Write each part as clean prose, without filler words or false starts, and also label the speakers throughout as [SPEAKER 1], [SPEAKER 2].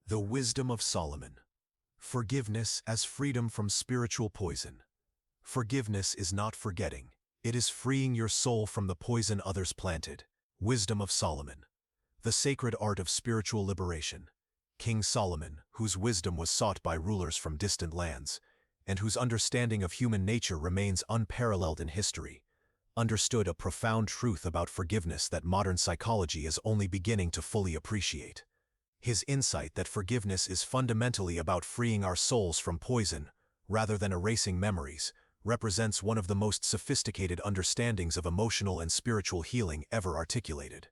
[SPEAKER 1] The Wisdom of Solomon. Forgiveness as freedom from spiritual poison. Forgiveness is not forgetting. It is freeing your soul from the poison others planted. Wisdom of Solomon. The sacred art of spiritual liberation. King Solomon, whose wisdom was sought by rulers from distant lands, and whose understanding of human nature remains unparalleled in history, understood a profound truth about forgiveness that modern psychology is only beginning to fully appreciate. His insight that forgiveness is fundamentally about freeing our souls from poison, rather than erasing memories, represents one of the most sophisticated understandings of emotional and spiritual healing ever articulated.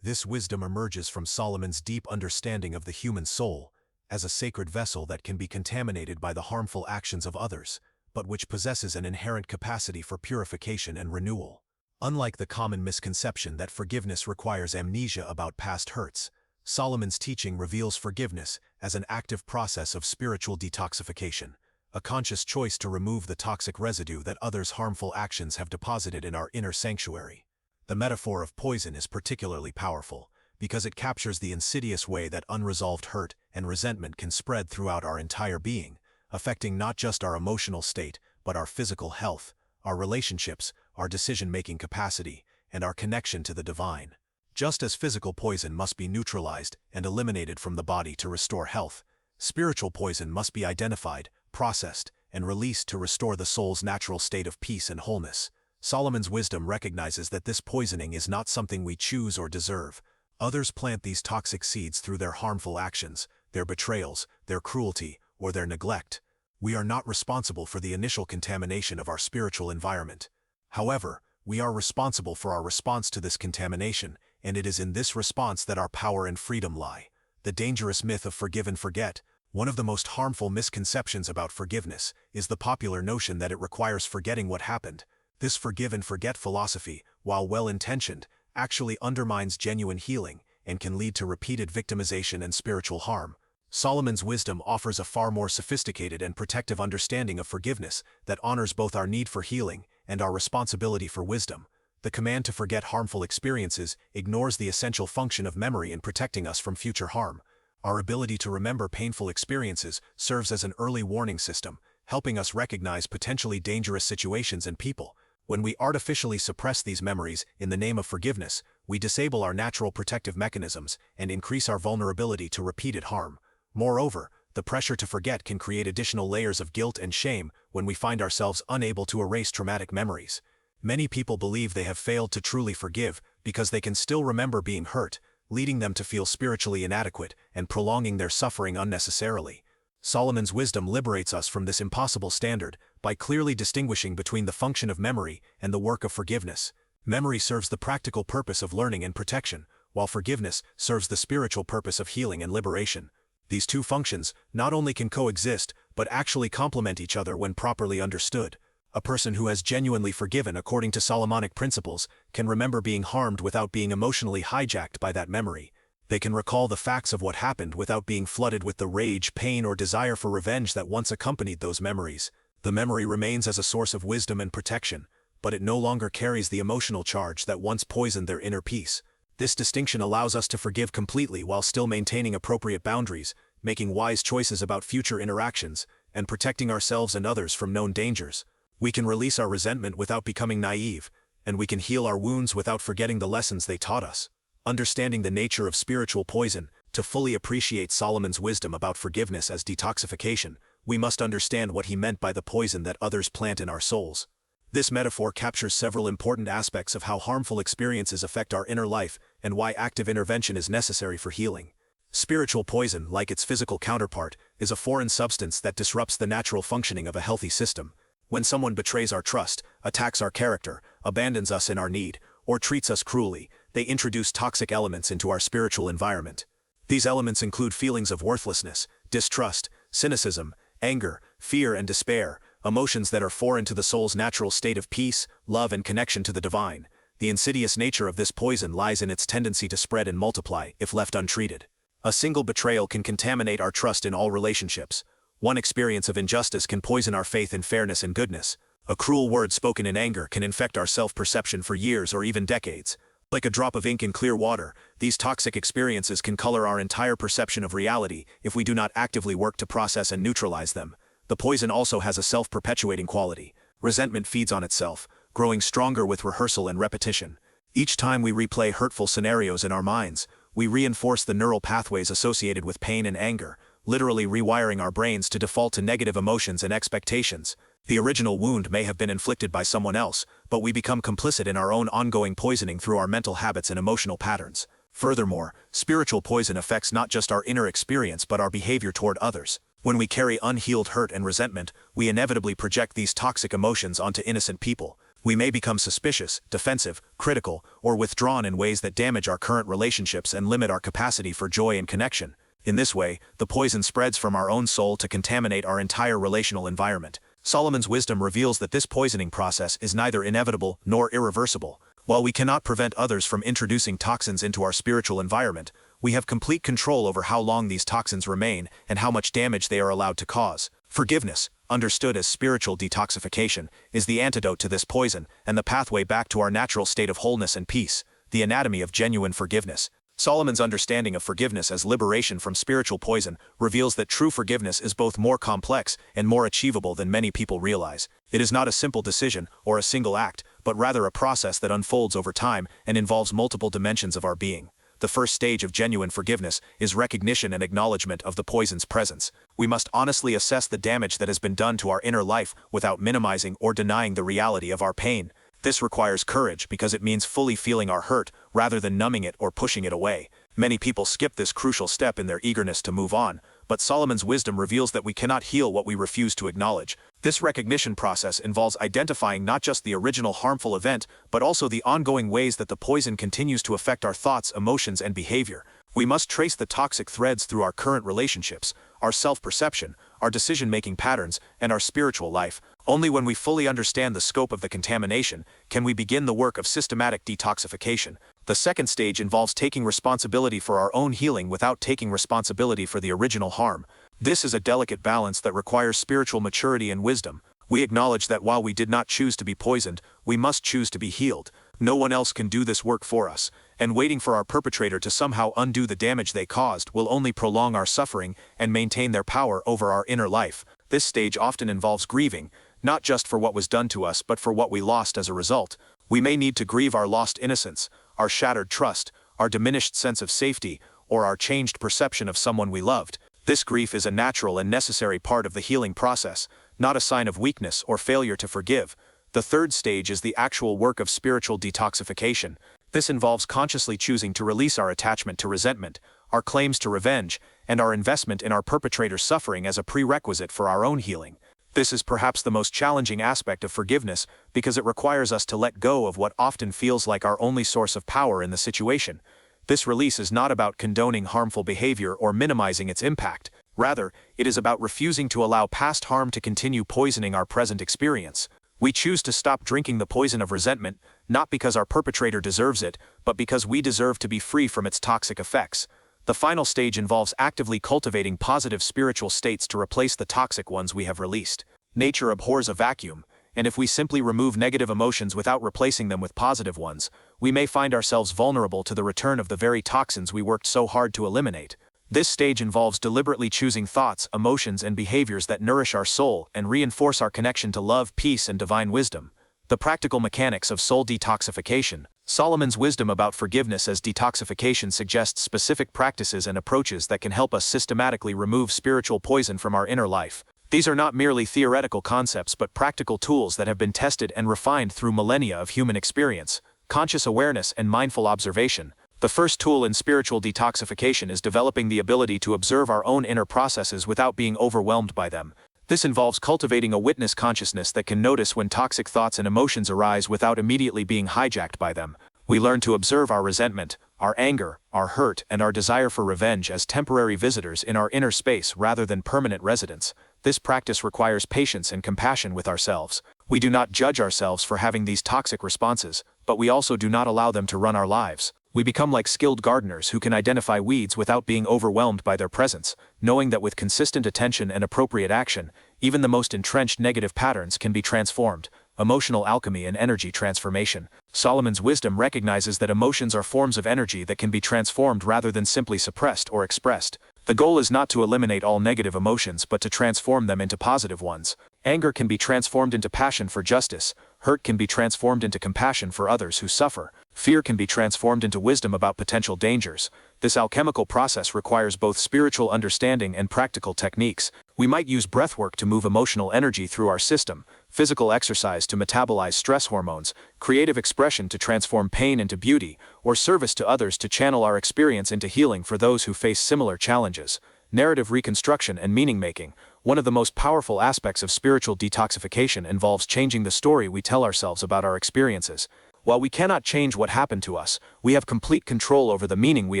[SPEAKER 1] This wisdom emerges from Solomon's deep understanding of the human soul, as a sacred vessel that can be contaminated by the harmful actions of others, but which possesses an inherent capacity for purification and renewal. Unlike the common misconception that forgiveness requires amnesia about past hurts, Solomon's teaching reveals forgiveness as an active process of spiritual detoxification, a conscious choice to remove the toxic residue that others' harmful actions have deposited in our inner sanctuary. The metaphor of poison is particularly powerful, because it captures the insidious way that unresolved hurt and resentment can spread throughout our entire being, affecting not just our emotional state, but our physical health, our relationships, our decision-making capacity, and our connection to the divine. Just as physical poison must be neutralized and eliminated from the body to restore health, spiritual poison must be identified, processed, and released to restore the soul's natural state of peace and wholeness. Solomon's wisdom recognizes that this poisoning is not something we choose or deserve. Others plant these toxic seeds through their harmful actions, their betrayals, their cruelty, or their neglect. We are not responsible for the initial contamination of our spiritual environment. However, we are responsible for our response to this contamination, and it is in this response that our power and freedom lie. The dangerous myth of forgive and forget. One of the most harmful misconceptions about forgiveness is the popular notion that it requires forgetting what happened. This forgive and forget philosophy, while well-intentioned, actually undermines genuine healing and can lead to repeated victimization and spiritual harm. Solomon's wisdom offers a far more sophisticated and protective understanding of forgiveness that honors both our need for healing and our responsibility for wisdom. The command to forget harmful experiences ignores the essential function of memory in protecting us from future harm. Our ability to remember painful experiences serves as an early warning system, helping us recognize potentially dangerous situations and people. When we artificially suppress these memories in the name of forgiveness, we disable our natural protective mechanisms and increase our vulnerability to repeated harm. Moreover, the pressure to forget can create additional layers of guilt and shame when we find ourselves unable to erase traumatic memories. Many people believe they have failed to truly forgive because they can still remember being hurt, leading them to feel spiritually inadequate and prolonging their suffering unnecessarily. Solomon's wisdom liberates us from this impossible standard by clearly distinguishing between the function of memory and the work of forgiveness. Memory serves the practical purpose of learning and protection, while forgiveness serves the spiritual purpose of healing and liberation. These two functions not only can coexist, but actually complement each other when properly understood. A person who has genuinely forgiven according to Solomonic principles can remember being harmed without being emotionally hijacked by that memory. They can recall the facts of what happened without being flooded with the rage, pain, or desire for revenge that once accompanied those memories. The memory remains as a source of wisdom and protection, but it no longer carries the emotional charge that once poisoned their inner peace. This distinction allows us to forgive completely while still maintaining appropriate boundaries, making wise choices about future interactions, and protecting ourselves and others from known dangers. We can release our resentment without becoming naive, and we can heal our wounds without forgetting the lessons they taught us. Understanding the nature of spiritual poison, to fully appreciate Solomon's wisdom about forgiveness as detoxification, we must understand what he meant by the poison that others plant in our souls. This metaphor captures several important aspects of how harmful experiences affect our inner life and why active intervention is necessary for healing. Spiritual poison, like its physical counterpart, is a foreign substance that disrupts the natural functioning of a healthy system. When someone betrays our trust, attacks our character, abandons us in our need, or treats us cruelly, they introduce toxic elements into our spiritual environment. These elements include feelings of worthlessness, distrust, cynicism, anger, fear, and despair, emotions that are foreign to the soul's natural state of peace, love, and connection to the divine. The insidious nature of this poison lies in its tendency to spread and multiply if left untreated. A single betrayal can contaminate our trust in all relationships. One experience of injustice can poison our faith in fairness and goodness. A cruel word spoken in anger can infect our self-perception for years or even decades. Like a drop of ink in clear water, these toxic experiences can color our entire perception of reality if we do not actively work to process and neutralize them. The poison also has a self-perpetuating quality. Resentment feeds on itself, growing stronger with rehearsal and repetition. Each time we replay hurtful scenarios in our minds, we reinforce the neural pathways associated with pain and anger, literally rewiring our brains to default to negative emotions and expectations. The original wound may have been inflicted by someone else, but we become complicit in our own ongoing poisoning through our mental habits and emotional patterns. Furthermore, spiritual poison affects not just our inner experience but our behavior toward others. When we carry unhealed hurt and resentment, we inevitably project these toxic emotions onto innocent people. We may become suspicious, defensive, critical, or withdrawn in ways that damage our current relationships and limit our capacity for joy and connection. In this way, the poison spreads from our own soul to contaminate our entire relational environment. Solomon's wisdom reveals that this poisoning process is neither inevitable nor irreversible. While we cannot prevent others from introducing toxins into our spiritual environment, we have complete control over how long these toxins remain and how much damage they are allowed to cause. Forgiveness, understood as spiritual detoxification, is the antidote to this poison and the pathway back to our natural state of wholeness and peace. The anatomy of genuine forgiveness. Solomon's understanding of forgiveness as liberation from spiritual poison reveals that true forgiveness is both more complex and more achievable than many people realize. It is not a simple decision or a single act, but rather a process that unfolds over time and involves multiple dimensions of our being. The first stage of genuine forgiveness is recognition and acknowledgement of the poison's presence. We must honestly assess the damage that has been done to our inner life without minimizing or denying the reality of our pain. This requires courage because it means fully feeling our hurt rather than numbing it or pushing it away. Many people skip this crucial step in their eagerness to move on, but Solomon's wisdom reveals that we cannot heal what we refuse to acknowledge. This recognition process involves identifying not just the original harmful event, but also the ongoing ways that the poison continues to affect our thoughts, emotions, and behavior. We must trace the toxic threads through our current relationships, our self-perception, our decision-making patterns, and our spiritual life. Only when we fully understand the scope of the contamination can we begin the work of systematic detoxification. The second stage involves taking responsibility for our own healing without taking responsibility for the original harm. This is a delicate balance that requires spiritual maturity and wisdom. We acknowledge that while we did not choose to be poisoned, we must choose to be healed. No one else can do this work for us, and waiting for our perpetrator to somehow undo the damage they caused will only prolong our suffering and maintain their power over our inner life. This stage often involves grieving, not just for what was done to us but for what we lost as a result. We may need to grieve our lost innocence, our shattered trust, our diminished sense of safety, or our changed perception of someone we loved. This grief is a natural and necessary part of the healing process, not a sign of weakness or failure to forgive. The third stage is the actual work of spiritual detoxification. This involves consciously choosing to release our attachment to resentment, our claims to revenge, and our investment in our perpetrator's suffering as a prerequisite for our own healing. This is perhaps the most challenging aspect of forgiveness because it requires us to let go of what often feels like our only source of power in the situation. This release is not about condoning harmful behavior or minimizing its impact. Rather, it is about refusing to allow past harm to continue poisoning our present experience. We choose to stop drinking the poison of resentment, not because our perpetrator deserves it, but because we deserve to be free from its toxic effects. The final stage involves actively cultivating positive spiritual states to replace the toxic ones we have released. Nature abhors a vacuum, and if we simply remove negative emotions without replacing them with positive ones, we may find ourselves vulnerable to the return of the very toxins we worked so hard to eliminate. This stage involves deliberately choosing thoughts, emotions, and behaviors that nourish our soul and reinforce our connection to love, peace, and divine wisdom. The practical mechanics of soul detoxification. Solomon's wisdom about forgiveness as detoxification suggests specific practices and approaches that can help us systematically remove spiritual poison from our inner life. These are not merely theoretical concepts but practical tools that have been tested and refined through millennia of human experience, conscious awareness, and mindful observation. The first tool in spiritual detoxification is developing the ability to observe our own inner processes without being overwhelmed by them. This involves cultivating a witness consciousness that can notice when toxic thoughts and emotions arise without immediately being hijacked by them. We learn to observe our resentment, our anger, our hurt, and our desire for revenge as temporary visitors in our inner space rather than permanent residents. This practice requires patience and compassion with ourselves. We do not judge ourselves for having these toxic responses, but we also do not allow them to run our lives. We become like skilled gardeners who can identify weeds without being overwhelmed by their presence, knowing that with consistent attention and appropriate action, even the most entrenched negative patterns can be transformed.
[SPEAKER 2] emotional alchemy and energy transformation. Solomon's wisdom recognizes that emotions are forms of energy that can be transformed rather than simply suppressed or expressed. The goal is not to eliminate all negative emotions but to transform them into positive ones. Anger can be transformed into passion for justice, hurt can be transformed into compassion for others who suffer, fear can be transformed into wisdom about potential dangers. This alchemical process requires both spiritual understanding and practical techniques. We might use breathwork to move emotional energy through our system, physical exercise to metabolize stress hormones, creative expression to transform pain into beauty, or service to others to channel our experience into healing for those who face similar challenges. Narrative reconstruction and meaning-making. One of the most powerful aspects of spiritual detoxification involves changing the story we tell ourselves about our experiences. While we cannot change what happened to us, we have complete control over the meaning we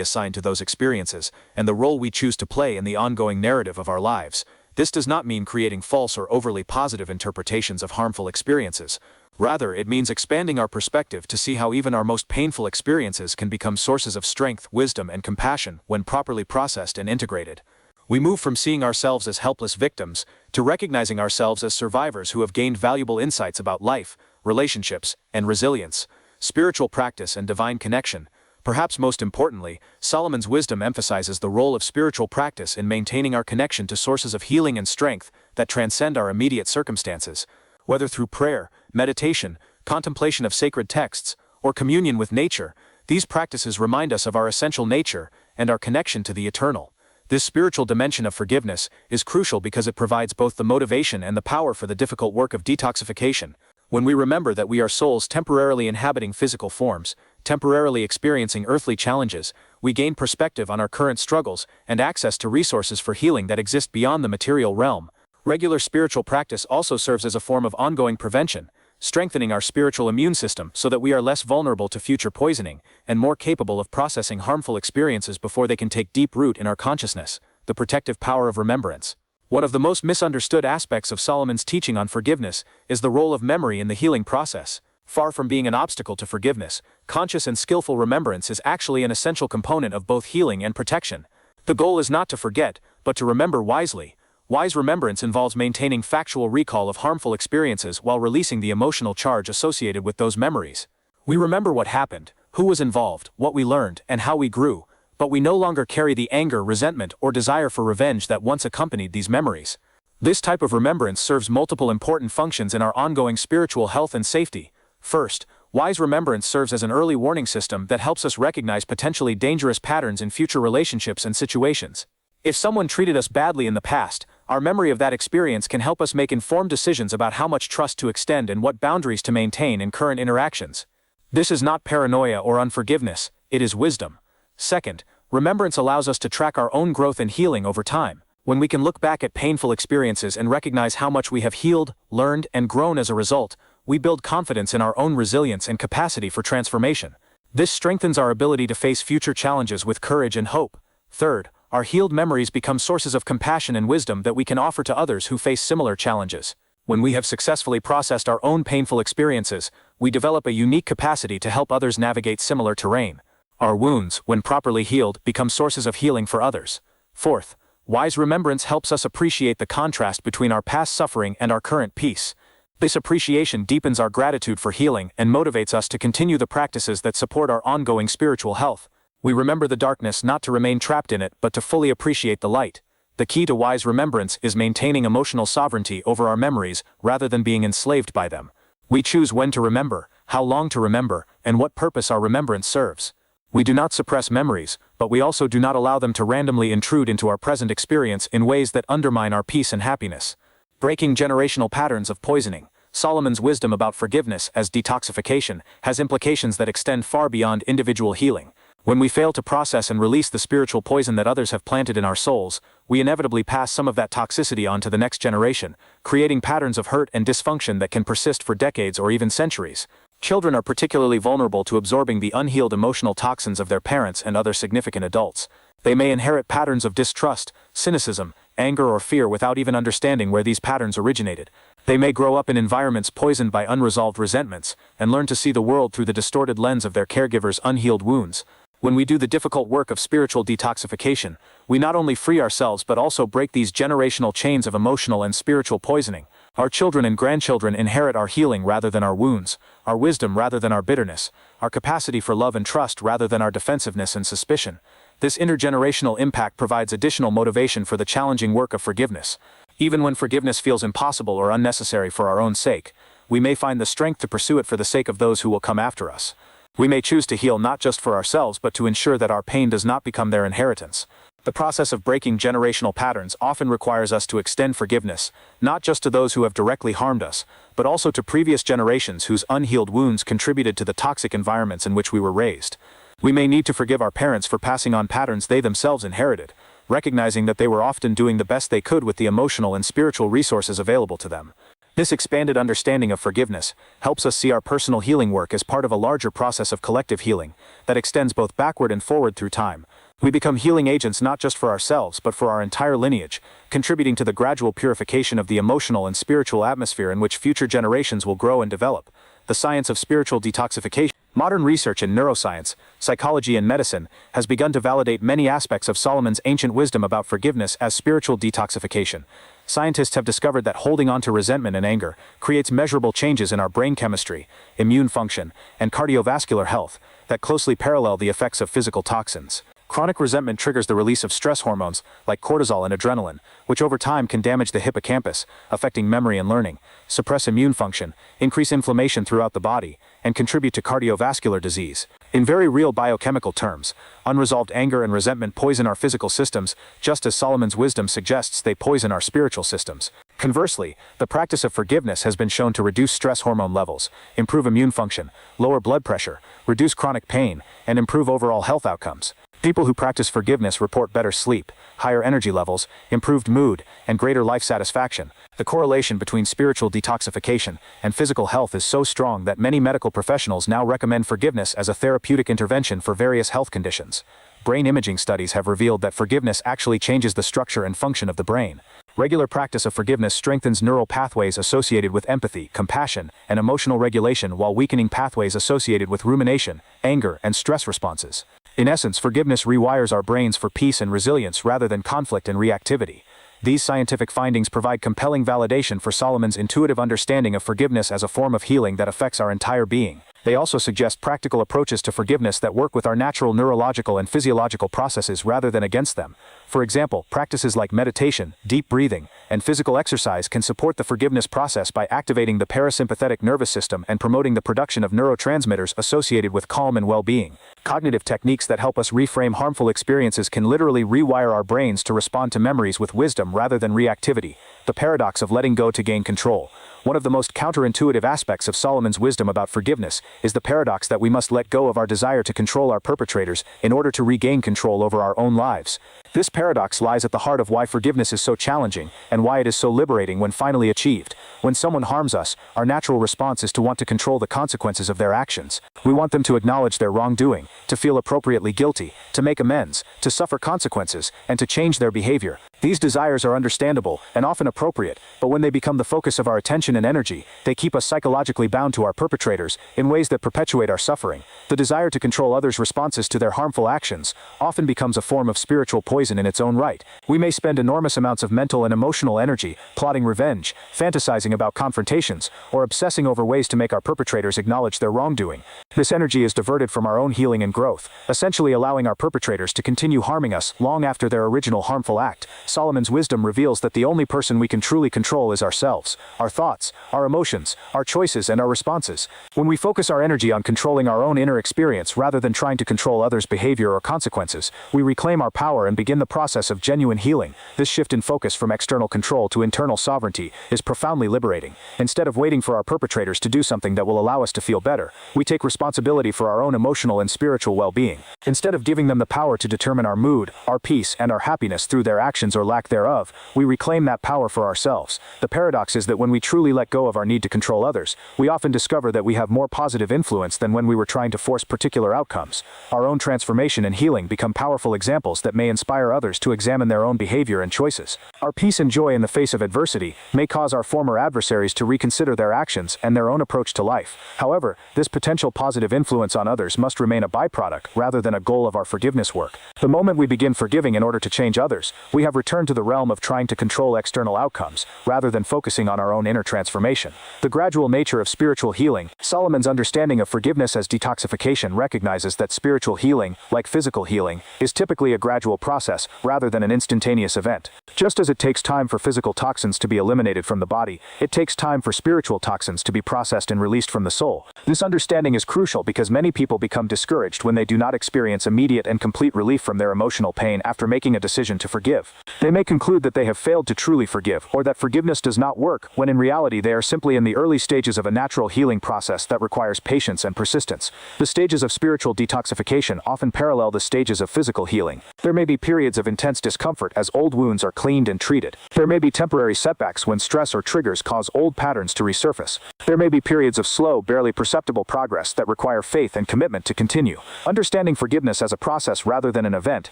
[SPEAKER 2] assign to those experiences and the role we choose to play in the ongoing narrative of our lives. This does not mean creating false or overly positive interpretations of harmful experiences. Rather, it means expanding our perspective to see how even our most painful experiences can become sources of strength, wisdom, and compassion when properly processed and integrated. We move from seeing ourselves as helpless victims to recognizing ourselves as survivors who have gained valuable insights about life, relationships, and resilience, spiritual practice, and divine connection. Perhaps most importantly, Solomon's wisdom emphasizes the role of spiritual practice in maintaining our connection to sources of healing and strength that transcend our immediate circumstances. Whether through prayer, meditation, contemplation of sacred texts, or communion with nature, these practices remind us of our essential nature and our connection to the eternal. This spiritual dimension of forgiveness is crucial because it provides both the motivation and the power for the difficult work of detoxification. When we remember that we are souls temporarily inhabiting physical forms, temporarily experiencing earthly challenges, we gain perspective on our current struggles and access to resources for healing that exist beyond the material realm. Regular spiritual practice also serves as a form of ongoing prevention, strengthening our spiritual immune system so that we are less vulnerable to future poisoning and more capable of processing harmful experiences before they can take deep root in our consciousness. The protective power of remembrance. One of the most misunderstood aspects of Solomon's teaching on forgiveness is the role of memory in the healing process. Far from being an obstacle to forgiveness, conscious and skillful remembrance is actually an essential component of both healing and protection. The goal is not to forget, but to remember wisely. Wise remembrance involves maintaining factual recall of harmful experiences while releasing the emotional charge associated with those memories. We remember what happened, who was involved, what we learned, and how we grew, but we no longer carry the anger, resentment, or desire for revenge that once accompanied these memories. This type of remembrance serves multiple important functions in our ongoing spiritual health and safety. First, wise remembrance serves as an early warning system that helps us recognize potentially dangerous patterns in future relationships and situations. If someone treated us badly in the past, our memory of that experience can help us make informed decisions about how much trust to extend and what boundaries to maintain in current interactions. This is not paranoia or unforgiveness, it is wisdom. Second, remembrance allows us to track our own growth and healing over time. When we can look back at painful experiences and recognize how much we have healed, learned, and grown as a result, we build confidence in our own resilience and capacity for transformation. This strengthens our ability to face future challenges with courage and hope. Third, our healed memories become sources of compassion and wisdom that we can offer to others who face similar challenges. When we have successfully processed our own painful experiences, we develop a unique capacity to help others navigate similar terrain. Our wounds, when properly healed, become sources of healing for others. Fourth, wise remembrance helps us appreciate the contrast between our past suffering and our current peace. This appreciation deepens our gratitude for healing and motivates us to continue the practices that support our ongoing spiritual health. We remember the darkness not to remain trapped in it but to fully appreciate the light. The key to wise remembrance is maintaining emotional sovereignty over our memories rather than being enslaved by them. We choose when to remember, how long to remember, and what purpose our remembrance serves. We do not suppress memories, but we also do not allow them to randomly intrude into our present experience in ways that undermine our peace and happiness. Breaking generational patterns of poisoning. Solomon's wisdom about forgiveness as detoxification has implications that extend far beyond individual healing. When we fail to process and release the spiritual poison that others have planted in our souls, we inevitably pass some of that toxicity on to the next generation, creating patterns of hurt and dysfunction that can persist for decades or even centuries. Children are particularly vulnerable to absorbing the unhealed emotional toxins of their parents and other significant adults. They may inherit patterns of distrust, cynicism, anger, or fear without even understanding where these patterns originated. They may grow up in environments poisoned by unresolved resentments and learn to see the world through the distorted lens of their caregivers' unhealed wounds. When we do the difficult work of spiritual detoxification, we not only free ourselves but also break these generational chains of emotional and spiritual poisoning. Our children and grandchildren inherit our healing rather than our wounds, our wisdom rather than our bitterness, our capacity for love and trust rather than our defensiveness and suspicion. This intergenerational impact provides additional motivation for the challenging work of forgiveness. Even when forgiveness feels impossible or unnecessary for our own sake, we may find the strength to pursue it for the sake of those who will come after us. We may choose to heal not just for ourselves but to ensure that our pain does not become their inheritance. The process of breaking generational patterns often requires us to extend forgiveness, not just to those who have directly harmed us, but also to previous generations whose unhealed wounds contributed to the toxic environments in which we were raised. We may need to forgive our parents for passing on patterns they themselves inherited, recognizing that they were often doing the best they could with the emotional and spiritual resources available to them. This expanded understanding of forgiveness helps us see our personal healing work as part of a larger process of collective healing that extends both backward and forward through time. We become healing agents not just for ourselves but for our entire lineage, contributing to the gradual purification of the emotional and spiritual atmosphere in which future generations will grow and develop. The science of spiritual detoxification. Modern research in neuroscience, psychology and medicine has begun to validate many aspects of Solomon's ancient wisdom about forgiveness as spiritual detoxification. Scientists have discovered that holding on to resentment and anger creates measurable changes in our brain chemistry, immune function, and cardiovascular health that closely parallel the effects of physical toxins. Chronic resentment triggers the release of stress hormones like cortisol and adrenaline, which over time can damage the hippocampus, affecting memory and learning, suppress immune function, increase inflammation throughout the body, and contribute to cardiovascular disease. In very real biochemical terms, unresolved anger and resentment poison our physical systems, just as Solomon's wisdom suggests they poison our spiritual systems. Conversely, the practice of forgiveness has been shown to reduce stress hormone levels, improve immune function, lower blood pressure, reduce chronic pain, and improve overall health outcomes. People who practice forgiveness report better sleep, higher energy levels, improved mood, and greater life satisfaction. The correlation between spiritual detoxification and physical health is so strong that many medical professionals now recommend forgiveness as a therapeutic intervention for various health conditions. Brain imaging studies have revealed that forgiveness actually changes the structure and function of the brain. Regular practice of forgiveness strengthens neural pathways associated with empathy, compassion, and emotional regulation while weakening pathways associated with rumination, anger, and stress responses. In essence, forgiveness rewires our brains for peace and resilience rather than conflict and reactivity. These scientific findings provide compelling validation for Solomon's intuitive understanding of forgiveness as a form of healing that affects our entire being. They also suggest practical approaches to forgiveness that work with our natural neurological and physiological processes rather than against them. For example, practices like meditation, deep breathing, and physical exercise can support the forgiveness process by activating the parasympathetic nervous system and promoting the production of neurotransmitters associated with calm and well-being. Cognitive techniques that help us reframe harmful experiences can literally rewire our brains to respond to memories with wisdom rather than reactivity. The paradox of letting go to gain control. One of the most counterintuitive aspects of Solomon's wisdom about forgiveness is the paradox that we must let go of our desire to control our perpetrators in order to regain control over our own lives. This paradox lies at the heart of why forgiveness is so challenging and why it is so liberating when finally achieved. When someone harms us, our natural response is to want to control the consequences of their actions. We want them to acknowledge their wrongdoing, to feel appropriately guilty, to make amends, to suffer consequences, and to change their behavior. These desires are understandable and often appropriate, but when they become the focus of our attention and energy, they keep us psychologically bound to our perpetrators in ways that perpetuate our suffering. The desire to control others' responses to their harmful actions often becomes a form of spiritual poison in its own right. We may spend enormous amounts of mental and emotional energy plotting revenge, fantasizing about confrontations, or obsessing over ways to make our perpetrators acknowledge their wrongdoing. This energy is diverted from our own healing and growth, essentially allowing our perpetrators to continue harming us long after their original harmful act. Solomon's wisdom reveals that the only person we can truly control is ourselves, our thoughts, our emotions, our choices, and our responses. When we focus our energy on controlling our own inner experience rather than trying to control others' behavior or consequences, we reclaim our power and begin the process of genuine healing. This shift in focus from external control to internal sovereignty is profoundly liberating. Instead of waiting for our perpetrators to do something that will allow us to feel better, we take responsibility for our own emotional and spiritual well-being. Instead of giving them the power to determine our mood, our peace, and our happiness through their actions or lack thereof, we reclaim that power for ourselves. The paradox is that when we truly let go of our need to control others, we often discover that we have more positive influence than when we were trying to force particular outcomes. Our own transformation and healing become powerful examples that may inspire others to examine their own behavior and choices. Our peace and joy in the face of adversity may cause our former adversaries to reconsider their actions and their own approach to life. However, this potential positive influence on others must remain a byproduct rather than a goal of our forgiveness work. The moment we begin forgiving in order to change others, we have returned to the realm of trying to control external outcomes, rather than focusing on our own inner transformation. transformation. The gradual nature of spiritual healing. Solomon's understanding of forgiveness as detoxification recognizes that spiritual healing, like physical healing, is typically a gradual process rather than an instantaneous event. Just as it takes time for physical toxins to be eliminated from the body, it takes time for spiritual toxins to be processed and released from the soul. This understanding is crucial because many people become discouraged when they do not experience immediate and complete relief from their emotional pain after making a decision to forgive. They may conclude that they have failed to truly forgive, or that forgiveness does not work, when in reality they are simply in the early stages of a natural healing process that requires patience and persistence. The stages of spiritual detoxification often parallel the stages of physical healing. There may be periods of intense discomfort as old wounds are cleaned and treated. There may be temporary setbacks when stress or triggers cause old patterns to resurface. There may be periods of slow, barely perceptible progress that require faith and commitment to continue. Understanding forgiveness as a process rather than an event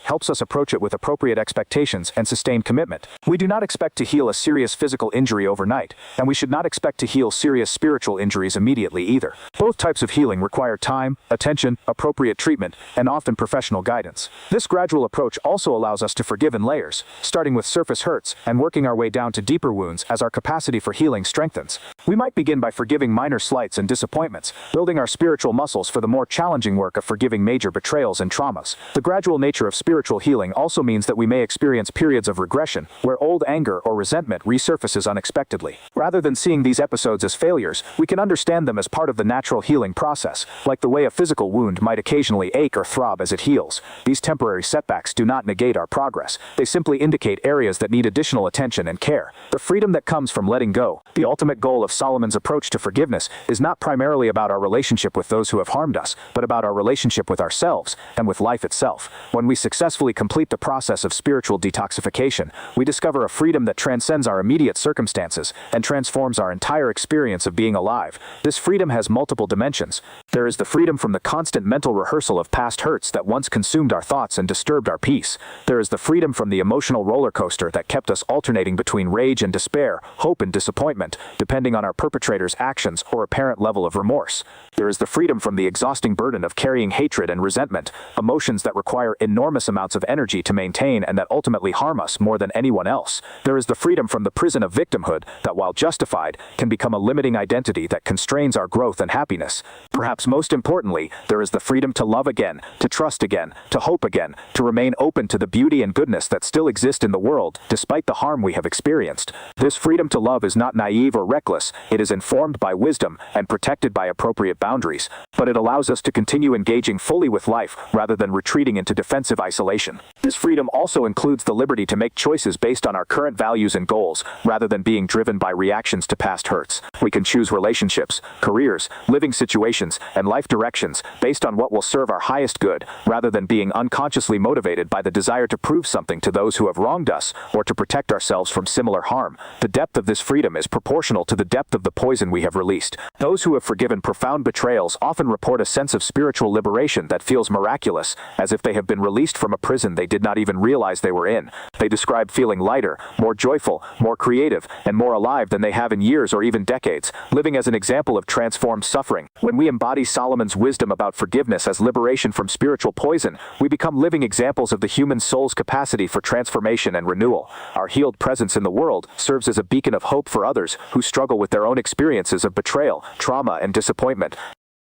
[SPEAKER 2] helps us approach it with appropriate expectations and sustained commitment. We do not expect to heal a serious physical injury overnight, and we should not expect to heal serious spiritual injuries immediately either. Both types of healing require time, attention, appropriate treatment, and often professional guidance. This gradual approach also allows us to forgive in layers, starting with surface hurts and working our way down to deeper wounds as our capacity for healing strengthens. We might begin by forgiving minor slights and disappointments, building our spiritual muscles for the more challenging work of forgiving major betrayals and traumas. The gradual nature of spiritual healing also means that we may experience periods of regression, where old anger or resentment resurfaces unexpectedly. Rather than seeing these episodes as failures, we can understand them as part of the natural healing process, like the way a physical wound might occasionally ache or throb as it heals. These temporary setbacks do not negate our progress. They simply indicate areas that need additional attention and care. The freedom that comes from letting go. The ultimate goal of Solomon's approach to forgiveness is not primarily about our relationship with those who have harmed us, but about our relationship with ourselves and with life itself. When we successfully complete the process of spiritual detoxification, we discover a freedom that transcends our immediate circumstances and transforms our entire experience of being alive. This freedom has multiple dimensions. There is the freedom from the constant mental rehearsal of past hurts that once consumed our thoughts and disturbed our peace. There is the freedom from the emotional roller coaster that kept us alternating between rage and despair, hope and disappointment, depending on our perpetrator's actions or apparent level of remorse. There is the freedom from the exhausting burden of carrying hatred and resentment, emotions that require enormous amounts of energy to maintain and that ultimately harm us more than anyone else. There is the freedom from the prison of victimhood that, while justified, can become a limiting identity that constrains our growth and happiness. Perhaps most importantly, there is the freedom to love again, to trust again, to hope again, to remain open to the beauty and goodness that still exist in the world, despite the harm we have experienced. This freedom to love is not naive or reckless. It is informed by wisdom and protected by appropriate boundaries, but it allows us to continue engaging fully with life rather than retreating into defensive isolation. This freedom also includes the liberty to make choices based on our current values and goals, rather than being driven by reactions to past hurts. We can choose relationships, careers, living situations, and life directions based on what will serve our highest good, rather than being unconsciously motivated by the desire to prove something to those who have wronged us or to protect ourselves from similar harm. The depth of this freedom is proportional to the depth of the poison we have released. Those who have forgiven profound betrayals often report a sense of spiritual liberation that feels miraculous, as if they have been released from a prison they did not even realize they were in. They describe feeling lighter, more joyful, more creative, and more alive than they have in years or even decades, living as an example of transformed suffering. When we embody Solomon's wisdom about forgiveness as liberation from spiritual poison, we become living examples of the human soul's capacity for transformation and renewal. Our healed presence in the world serves as a beacon of hope for others who struggle with their own experiences of betrayal, trauma, and disappointment.